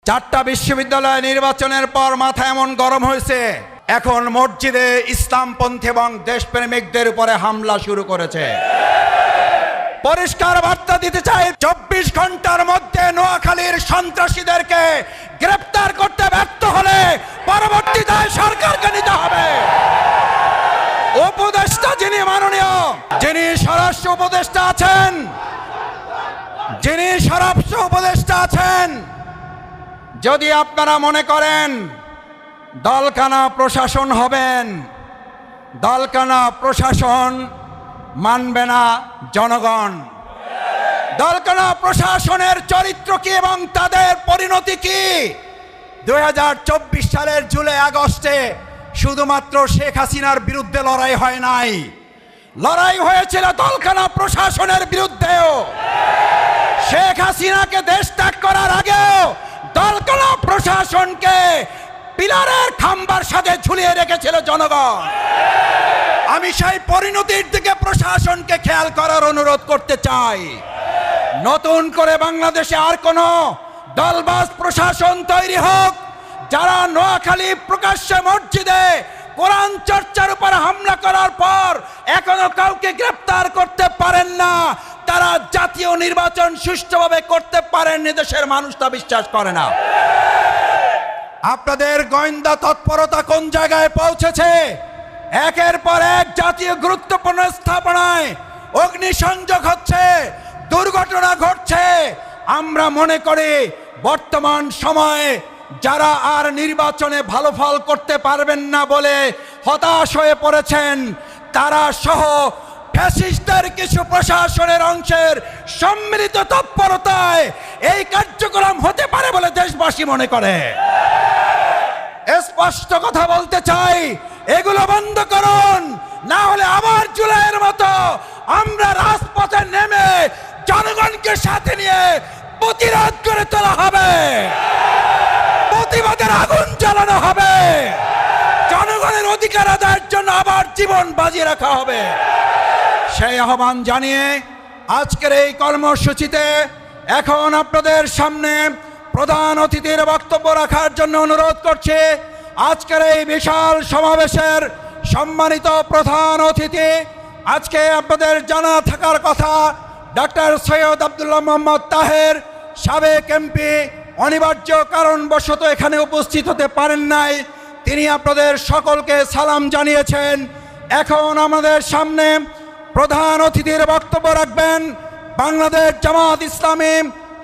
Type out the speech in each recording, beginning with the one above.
চারটা বিশ্ববিদ্যালয় নির্বাচনের পর মাথা এমন গরম হয়েছে, এখন মসজিদে ইসলামপন্থী এবং দেশপ্রেমিকদের উপরে হামলা শুরু করেছে। পরিষ্কার বার্তা দিতে চাই, 24 ঘন্টার মধ্যে নোয়াখালীর সন্ত্রাসীদেরকে গ্রেফতার করতে ব্যর্থ হলে পরবর্তী দায় সরকারকে নিতে হবে। উপদেষ্টা যিনি মাননীয়, যিনি স্বরাষ্ট্র উপদেষ্টা আছেন, যদি আপনারা মনে করেন দলকানা প্রশাসন হবেন, দলকানা প্রশাসন মানবে না জনগণ। দলকানা প্রশাসনের চরিত্র কি এবং তাদের পরিণতি কি? 2024 সালের জুলাই আগস্টে শুধুমাত্র শেখ হাসিনার বিরুদ্ধে লড়াই হয় নাই, লড়াই হয়েছিল দলকানা প্রশাসনের বিরুদ্ধেও। শেখ হাসিনাকে দেশ ত্যাগ করার আগেও দলকানা প্রশাসনকে পিলারের খাম্বার সাথে ঝুলিয়ে রেখেছিল জনগণ। আমি সেই পরিণতির দিকে প্রশাসনকে খেয়াল করার অনুরোধ করতে চাই। নতুন করে বাংলাদেশে আর কোন দলবাজ প্রশাসন তৈরি হোক, যারা নোয়াখালী প্রকাশ্যে মসজিদে কোরআন চর্চার উপর হামলা করার পর এখনো কাউকে গ্রেফতার করতে পারেন না, তারা জাতীয় নির্বাচন সুষ্ঠুভাবে করতে পারেননি। দেশের মানুষ তা বিশ্বাস করে না। আপনাদের গোয়েন্দা তৎপরতা কোন জায়গায় পৌঁছেছে? একের পর এক জাতীয় গুরুত্বপূর্ণ স্থাপনায় অগ্নিসংযোগ হচ্ছে, দুর্ঘটনা ঘটছে। আমরা মনে করি বর্তমান সময়ে যারা আর নির্বাচনে ভালো ফল করতে পারবেন না বলে হতাশ হয়ে পড়েছেন, তারা সহ ফ্যাসিস্টদের কিছু প্রশাসনের অংশের সম্মিলিত তৎপরতায় এই কার্যক্রম হতে পারে বলে দেশবাসী মনে করে। স্পষ্ট কথা বলতে চাই, এগুলো বন্ধ করুন, না হলে আবার জুলাইয়ের মতো আমরা রাজপথে নেমে জনগণকে সাথে নিয়ে প্রতিরোধ করে তোলা হবে, প্রতিবাদের আগুন জ্বালানো হবে, জনগণের অধিকার আদায়ের জন্য আবার জীবন বাজি রাখা হবে। সেই আহ্বান জানিয়ে আজকের এই কর্মসূচিতে এখন আপনাদের সামনে প্রধান অতিথির বক্তব্য রাখার জন্য অনুরোধ করছি। আজকের এই বিশাল সমাবেশের সম্মানিত প্রধান অতিথি, আজকে আপনাদের জানা থাকার কথা, ডক্টর সৈয়দ আব্দুল্লাহ মোহাম্মদ তাহের, সাবেক এমপি, অনিবার্য কারণবশত এখানে উপস্থিত হতে পারেন নাই। তিনি আপনাদের সকলকে সালাম জানিয়েছেন। এখন আমাদের সামনে প্রধান অতিথির বক্তব্য রাখবেন বাংলাদেশ জামাত ইসলামী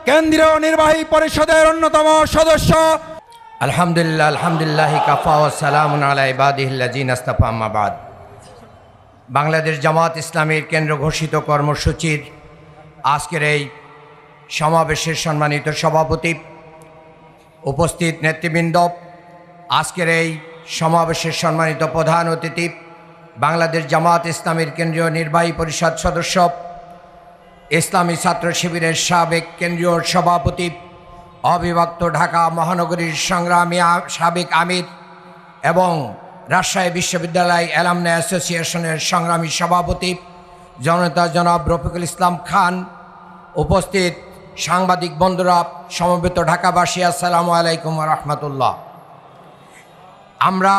কেন্দ্রীয় নির্বাহী পরিষদের অন্যতম সদস্য। আলহামদুলিল্লাহ, আলহামদুলিল্লাহ কাফা ওয়া সালামুন আলা ইবাদিহিল্লাযিনা ইসতাফা, আম্মা বাদ। বাংলাদেশ জামাত ইসলামীর কেন্দ্র ঘোষিত কর্মসূচির আজকের এই সমাবেশের সম্মানিত সভাপতি, উপস্থিত নেতৃবৃন্দ, আজকের এই সমাবেশের সম্মানিত প্রধান অতিথি, বাংলাদেশ জামাত ইসলামীর কেন্দ্রীয় নির্বাহী পরিষদ সদস্য, ইসলামী ছাত্র শিবিরের সাবেক কেন্দ্রীয় সভাপতি, অবিভক্ত ঢাকা মহানগরীর সংগ্রামী সাবেক আমির এবং রাজশাহী বিশ্ববিদ্যালয় অ্যালামনাই অ্যাসোসিয়েশনের সংগ্রামী সভাপতি জনতা জনাব রফিকুল ইসলাম খান, উপস্থিত সাংবাদিক বন্ধুরা, সমবেত ঢাকাবাসী, আসসালামু আলাইকুম ওয়া রাহমাতুল্লাহ। আমরা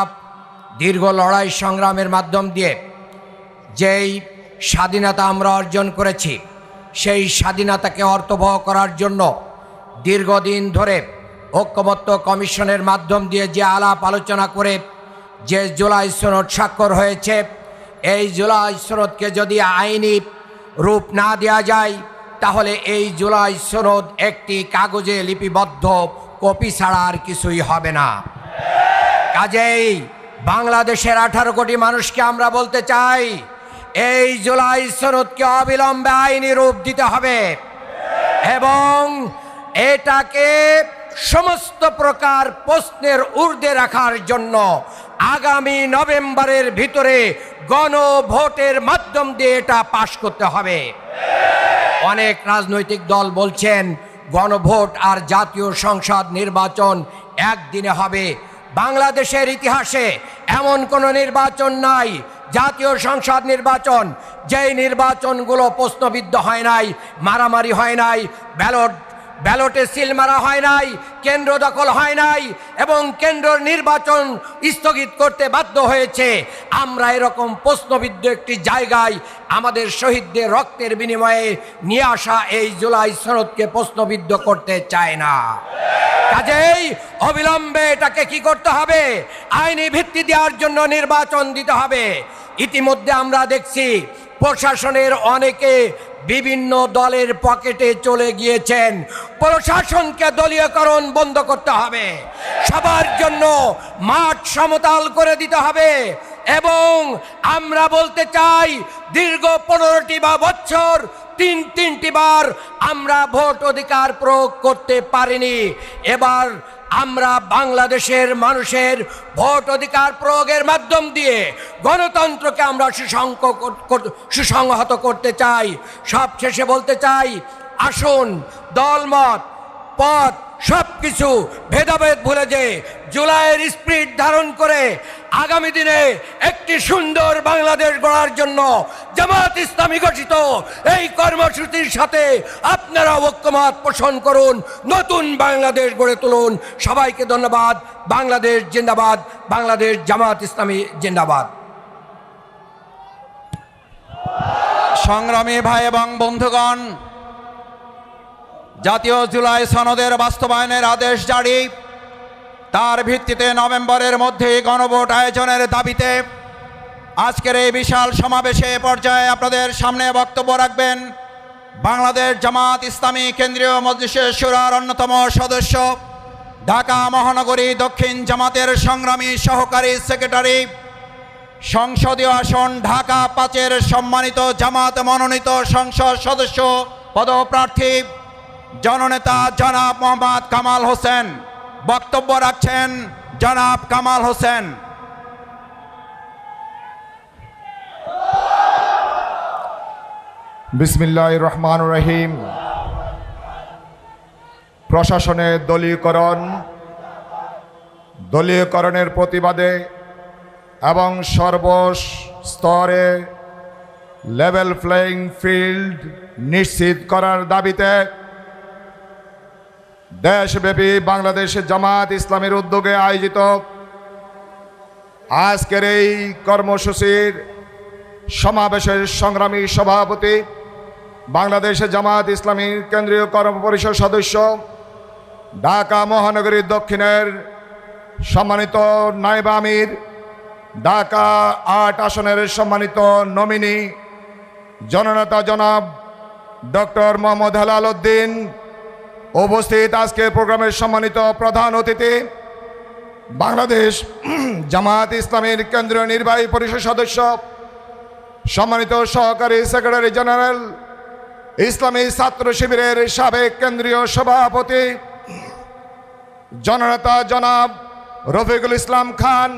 দীর্ঘ লড়াই সংগ্রামের মাধ্যম দিয়ে যেই স্বাধীনতা আমরা অর্জন করেছি, সেই স্বাধীনতাকে অর্থবহ করার জন্য দীর্ঘদিন ধরে ঐক্যমত্য কমিশনের মাধ্যম দিয়ে যে আলাপ আলোচনা করে যে জুলাই সনদ স্বাক্ষর হয়েছে, এই জুলাই সনদকে যদি আইনি রূপ না দেওয়া যায়, তাহলে এই জুলাই সনদ একটি কাগজে লিপিবদ্ধ কপি ছাড়া আর কিছুই হবে না। কাজেই বাংলাদেশের 18 কোটি মানুষকে আমরা বলতে চাই, এই জুলাই সনদকে অবিলম্বে আইনি রূপ দিতে হবে এবং এটাকে সমস্ত প্রকার প্রশ্নের ঊর্ধ্বে রাখার জন্য আগামী নভেম্বরের ভিতরে গণভোটের মাধ্যম দিয়ে এটা পাশ করতে হবে। অনেক রাজনৈতিক দল বলছেন গণভোট আর জাতীয় সংসদ নির্বাচন একদিনে হবে। বাংলাদেশের ইতিহাসে এমন কোনো নির্বাচন নাই, জাতীয় সংসদ নির্বাচন, যেই নির্বাচনগুলো প্রশ্নবিদ্ধ হয় নাই, মারামারি হয় নাই, ব্যালট ব্যালটে সিল মারা হয় নাই, কেন্দ্র দখল হয় নাই এবং কেন্দ্র নির্বাচন স্থগিত করতে বাধ্য হয়েছে। আমরা এরকম প্রশ্নবিদ্ধ একটি জায়গায় আমাদের শহীদদের রক্তের বিনিময়ে নিয়ে আসা এই জুলাই সনদকে প্রশ্নবিদ্ধ করতে চায় না। কাজেই অবিলম্বে এটাকে কি করতে হবে? আইনি ভিত্তি দেওয়ার জন্য নির্বাচন দিতে হবে। ইতিমধ্যে আমরা দেখছি প্রশাসনের অনেকে বিভিন্ন দলের পকেটে চলে গিয়েছেন। প্রশাসনকে দলীয়করণ বন্ধ করতে হবে, সবার জন্য মাঠ সমতল করে দিতে হবে। এবং আমরা বলতে চাই, দীর্ঘ 15টি বছর তিনটি বার আমরা ভোট অধিকার প্রয়োগ করতে পারিনি। এবার আমরা বাংলাদেশের মানুষের ভোট অধিকার প্রয়োগের মাধ্যম দিয়ে গণতন্ত্রকে আমরা সুসংহত করতে চাই। সবশেষে বলতে চাই, আসুন দলমত পথ সব কিছু ভেদাভেদ ভুলে যে জুলাইয়ের স্পিরিট ধারণ করে আগামী দিনে একটি সুন্দর বাংলাদেশ গড়ার জন্য জামাত ইসলামী ঘোষিত এই কর্মসূচির সাথে আপনারা ঐক্যমত পোষণ করুন, নতুন বাংলাদেশ গড়ে তুলুন। সবাইকে ধন্যবাদ। বাংলাদেশ জিন্দাবাদ, বাংলাদেশ জামাত ইসলামী জিন্দাবাদ। সংগ্রামী ভাই এবং বন্ধুগণ, জাতীয় জুলাই সনদের বাস্তবায়নের আদেশ জারি, তার ভিত্তিতে নভেম্বরের মধ্যে গণভোট আয়োজনের দাবিতে আজকের এই বিশাল সমাবেশে পর্যায়ে আপনাদের সামনে বক্তব্য রাখবেন বাংলাদেশ জামাত ইসলামী কেন্দ্রীয় মজলিসে শুরার অন্যতম সদস্য, ঢাকা মহানগরী দক্ষিণ জামাতের সংগ্রামী সহকারী সেক্রেটারি, সংসদীয় আসন ঢাকা 5-এর সম্মানিত জামাত মনোনীত সংসদ সদস্য পদপ্রার্থী জননেতা জনাব মোহাম্মদ কামাল হোসেন। বক্তব্য রাখছেন জনাব কামাল হোসেন। বিসমিল্লাহির রহমানির রহিম। প্রশাসনের দলীয়করণের প্রতিবাদে এবং সর্বস্তরে লেভেল প্লেয়িং ফিল্ড নিশ্চিত করার দাবিতে দেশব্যাপী বাংলাদেশ জামাত ইসলামীর উদ্যোগে আয়োজিত আজকের এই কর্মসূচির সমাবেশের সংগ্রামী সভাপতি, বাংলাদেশ জামাত ইসলামীর কেন্দ্রীয় কর্মপরিষদ সদস্য, ঢাকা মহানগরী দক্ষিণের সম্মানিত নায়েব আমির, ঢাকা 8 আসনের সম্মানিত নমিনি জননেতা জনাব ডক্টর মোহাম্মদ হেলাল উদ্দিন, উপস্থিত আজকের প্রোগ্রামের সম্মানিত প্রধান অতিথি, বাংলাদেশ জামাত ইসলামীর কেন্দ্রীয় নির্বাহী পরিষদ সদস্য, সম্মানিত সহকারী সেক্রেটারি জেনারেল, ইসলামী ছাত্র শিবিরের সাবেক কেন্দ্রীয় সভাপতি জননেতা জনাব রফিকুল ইসলাম খান,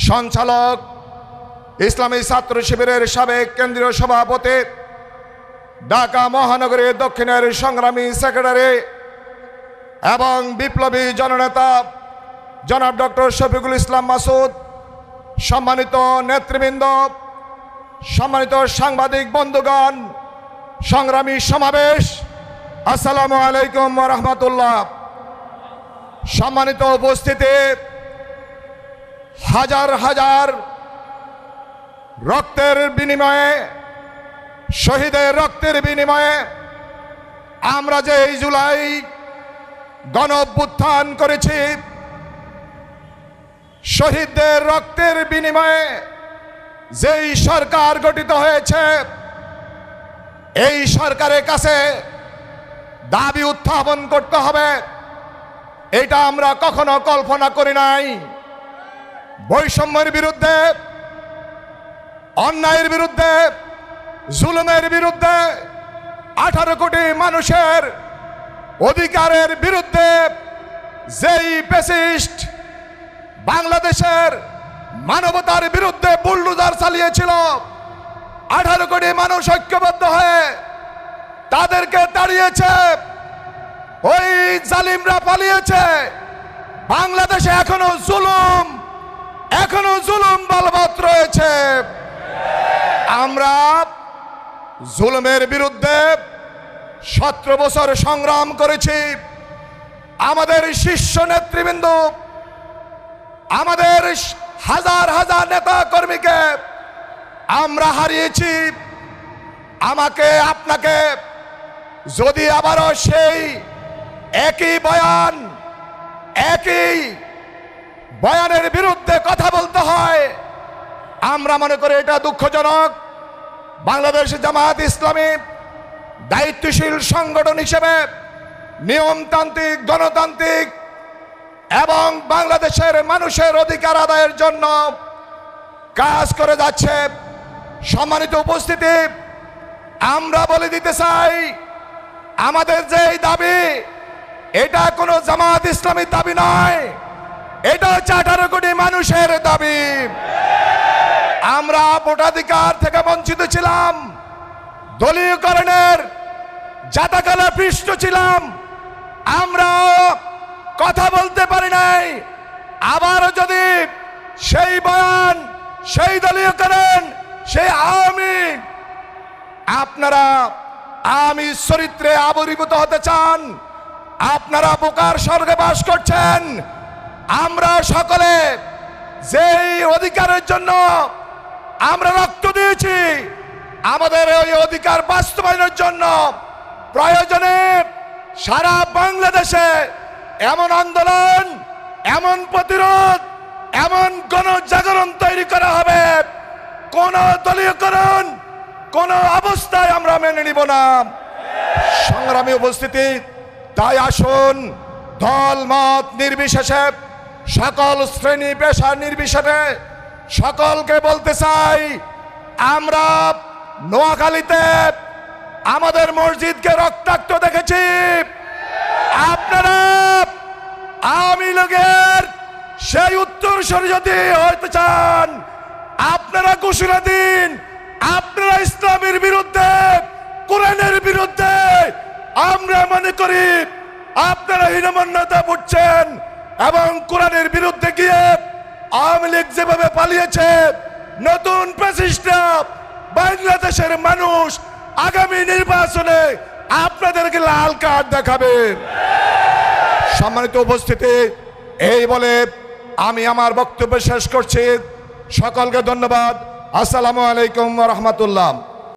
সঞ্চালক ইসলামী ছাত্র শিবিরের সাবেক কেন্দ্রীয় সভাপতি, ঢাকা মহানগরী দক্ষিণের সংগ্রামী সেক্রেটারি এবং বিপ্লবী জননেতা জনাব ডক্টর শফিকুল ইসলাম মাসুদ, সম্মানিত নেতৃবৃন্দ, সম্মানিত সাংবাদিক বন্ধুগণ, সংগ্রামী সমাবেশ, আসসালামু আলাইকুম ওয়া রাহমাতুল্লাহ। সম্মানিত উপস্থিতি, হাজার হাজার রক্তের বিনিময়ে, শহীদের রক্তের বিনিময়ে আমরা যে এই জুলাই গণ অভ্যুত্থান করেছি, শহীদদের রক্তের বিনিময়ে যেই সরকার গঠিত হয়েছে, এই সরকারের কাছে দাবি উত্থাপন করতে হবে। এটা আমরা কখনো কল্পনা করি নাই। বৈষম্যের বিরুদ্ধে, অন্যায়ের বিরুদ্ধে, জুলুমের বিরুদ্ধে, 18 কোটি মানুষের অধিকারের বিরুদ্ধে যেই ফ্যাসিস্ট বাংলাদেশের মানবতার বিরুদ্ধে বুলডোজার চালিয়েছিল, 18 কোটি মানুষ ঐক্যবদ্ধ হয়ে তাদেরকে তাড়িয়েছে। ওই জালিমরা পালিয়েছে। বাংলাদেশে এখনো জুলুম বলবৎ রয়েছে। আমরা জুলুমের বিরুদ্ধে 17 বছর সংগ্রাম করেছি। আমাদের শীর্ষ নেতৃবৃন্দ, আমাদের হাজার হাজার নেতা কর্মীকে আমরা হারিয়েছি। আমাকে আপনাকে যদি আবারও সেই একই বয়ানের বিরুদ্ধে কথা বলতে হয়, আমরা মনে করি এটা দুঃখজনক। বাংলাদেশ জামায়াত ইসলামী দায়িত্বশীল সংগঠন হিসেবে নিয়মতান্ত্রিক, গণতান্ত্রিক এবং বাংলাদেশের মানুষের অধিকার আদায়ের জন্য কাজ করে যাচ্ছে। সম্মানিত উপস্থিতি, আমরা বলে দিতে চাই, আমাদের যে দাবি, এটা কোনো জামায়াত ইসলামীর দাবি নয়, এটা হচ্ছে 18 কোটি মানুষের দাবি। আমরা ভোটাধিকার থেকে বঞ্চিত ছিলাম, দলীয়করণের জাতাকালে পৃষ্ঠ ছিলাম, আমরা কথা বলতে পারি নাই। আবারও যদি সেই বয়ান, সেই দলীয়করণ, সেই আপনারা আওয়ামী চরিত্রে আবির্ভূত হতে চান, আপনারা বোকার স্বর্গে বাস করছেন। আমরা সকলে যেই অধিকারের জন্য আমরা রক্ত দিয়েছি, আমাদের ওই অধিকার বাস্তবায়নের জন্য প্রয়োজনে সারা বাংলাদেশে এমন আন্দোলন, এমন প্রতিরোধ, এমন গণজাগরণ তৈরি করা হবে, কোন দলীয়করণ কোন অবস্থায় আমরা মেনে নিব না। সংগ্রামী উপস্থিতি, তাই আসুন দল মত নির্বিশেষে, সকল শ্রেণী পেশা নির্বিশেষে সকলকে বলতে চাই, আমরা নোয়াখালীতে আমাদের মসজিদকে রক্তাক্ত দেখেছি। আপনারা আওয়ামী লীগের সেই উত্তরসূরি যদি হইতে চান, আপনারা ঘোষণা দিন, আপনারা ইসলামের বিরুদ্ধে, কোরআনের বিরুদ্ধে। আমরা মনে করি আপনারা হীনমন্যতা বুঝছেন এবং কোরআনের বিরুদ্ধে গিয়ে আওয়ামী লীগ যেভাবে পালিয়েছে, নতুন প্রচেষ্টা বাংলাদেশের মানুষ আগামী নির্বাচনে আপনাদেরকে লাল কার্ড দেখাবে। সম্মানিত উপস্থিতি, এই বলে আমি আমার বক্তব্য শেষ করছি। সকলকে ধন্যবাদ। আসসালামু আলাইকুম ওয়া রাহমাতুল্লাহ।